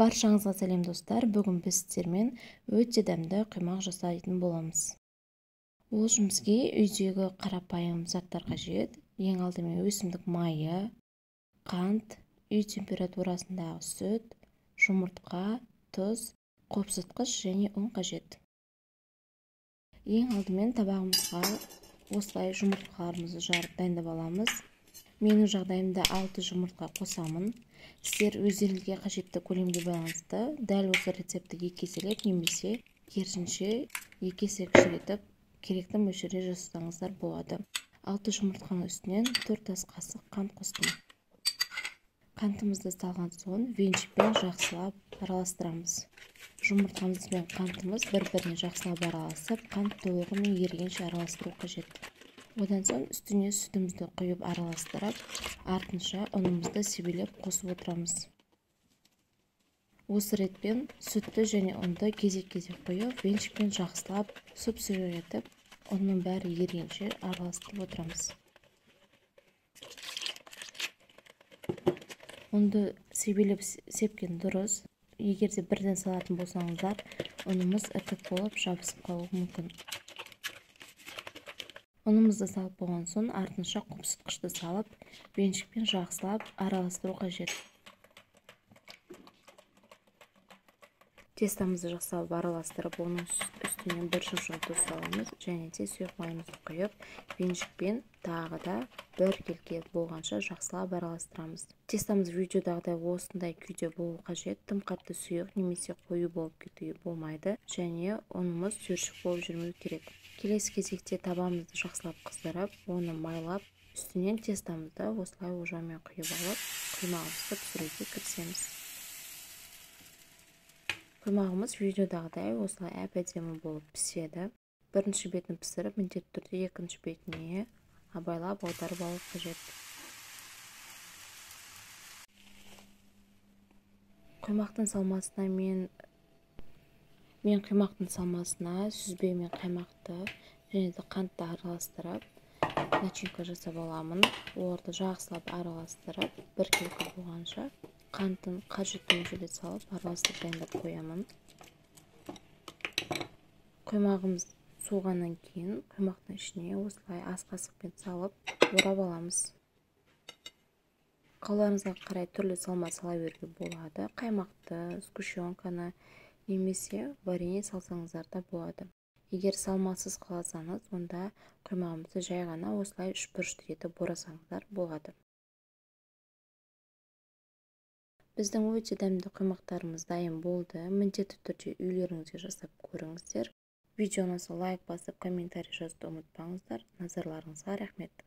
Баршаңызға сәлем достар. Бүгін біз сіздермен өте дәмді құймақ жасайтын боламыз. Ол үшін бізге үйдегі қарапайым заттар қажет. Ең алдымен өсімдік майы, қант, үй температурасындағы сүт, жұмыртқа, тұз, қопсытқыш және ұн қажет. Ең алдымен табағымызға осылай жұмыртқаларымызды жарып дайындап аламыз. Менің жағдайымда 6 жұмыртқа қосамын. Сіздер өздеріңізге қажетті көлемге байланысты дәл осы рецепті 2 еселеп немесе керісінше 2 есе кішірейтіп керекті мөлшерде жасасаңыздар болады. 6 жұмыртқаның үстінен 4 ас қасық қант қостым. Қантымызды салған соң венчикпен жақсылап араластырамыз. Жұмыртқамыз бен қантымыз бір-біріне жақсылап араласып, қант толығымен ерігенше араластыру қажет. Одан соң үстіне сүтімізді құйып араластырып, артынша ұнымызды себелеп қосып отырамыз. Осы ретпен сүтті және ұнды кезек-кезек құйып, венчикпен жақсылап сүп-сүзек етіп, ұнның бәрі ерігенше араластырып отырамыз. Ұнды себелеп сепкен дұрыс. Егерде бірден салатын болсаңыздар, ұнымыз іркіт болып жабысып қалуы мүмкін. Ұнымызды салып болған соң артынша қопсытқышты салып, венчикпен жақсылап араластыру қажет. Тестамызды жақсылап араластырып, оның үстінен бір шымшық тұз саламыз және де сұйық майымызды құйып, венчикпен тағы да бір келке болғанша жақсылап араластырамыз. Тестамыз видеодағыдай осындай күйде болу қажет. Тым қатты сұйық немесе қою болып кетуге болмайды және ұнымыз түршік болып жүрмеу керек. Келесі кезекте табамызды жақсылап қыздырып, оны майлап, үстінен тестамызды осылай ожаумен құйып алып, құймағымызды пісіруге кірісеміз. Құймағымыз видеодағыдай осылай әп-әдемі болып піседі. Бірінші бетін пісіріп, міндетті түрде екінші бетіне абайлап аударып алу қажет. Құймақтың салмасына мен құймақтың салмасына сүзбе мен қаймақты және де қантты араластырып, начинка жасап аламын. Оларды жақсылап араластырып, бір келкі болғанша қантын қажетті мөлшерде салып, араластырып дайындап қоямын. Құймағымыз суығаннан кейін құймақтың ішіне осылай ас қасықпен салып, орап аламыз. Қалаларыңызға қарай түрлі салма сала беруге болады. Қаймақты, сгущенканы немесе варенье салсаңыздар да болады. Егер салмасыз қаласаңыз, онда құймағымызды жай ғана осылай үшбұрышты етіп орасаңыздар болады. Біздің өте дәмді құймақтарымыз дайын болды. Міндетті түрде үйлеріңізге жасап көріңіздер. Видеоны лайк басып, комментарий жазуды ұмытпаңыздар. Назарларыңызға рахмет.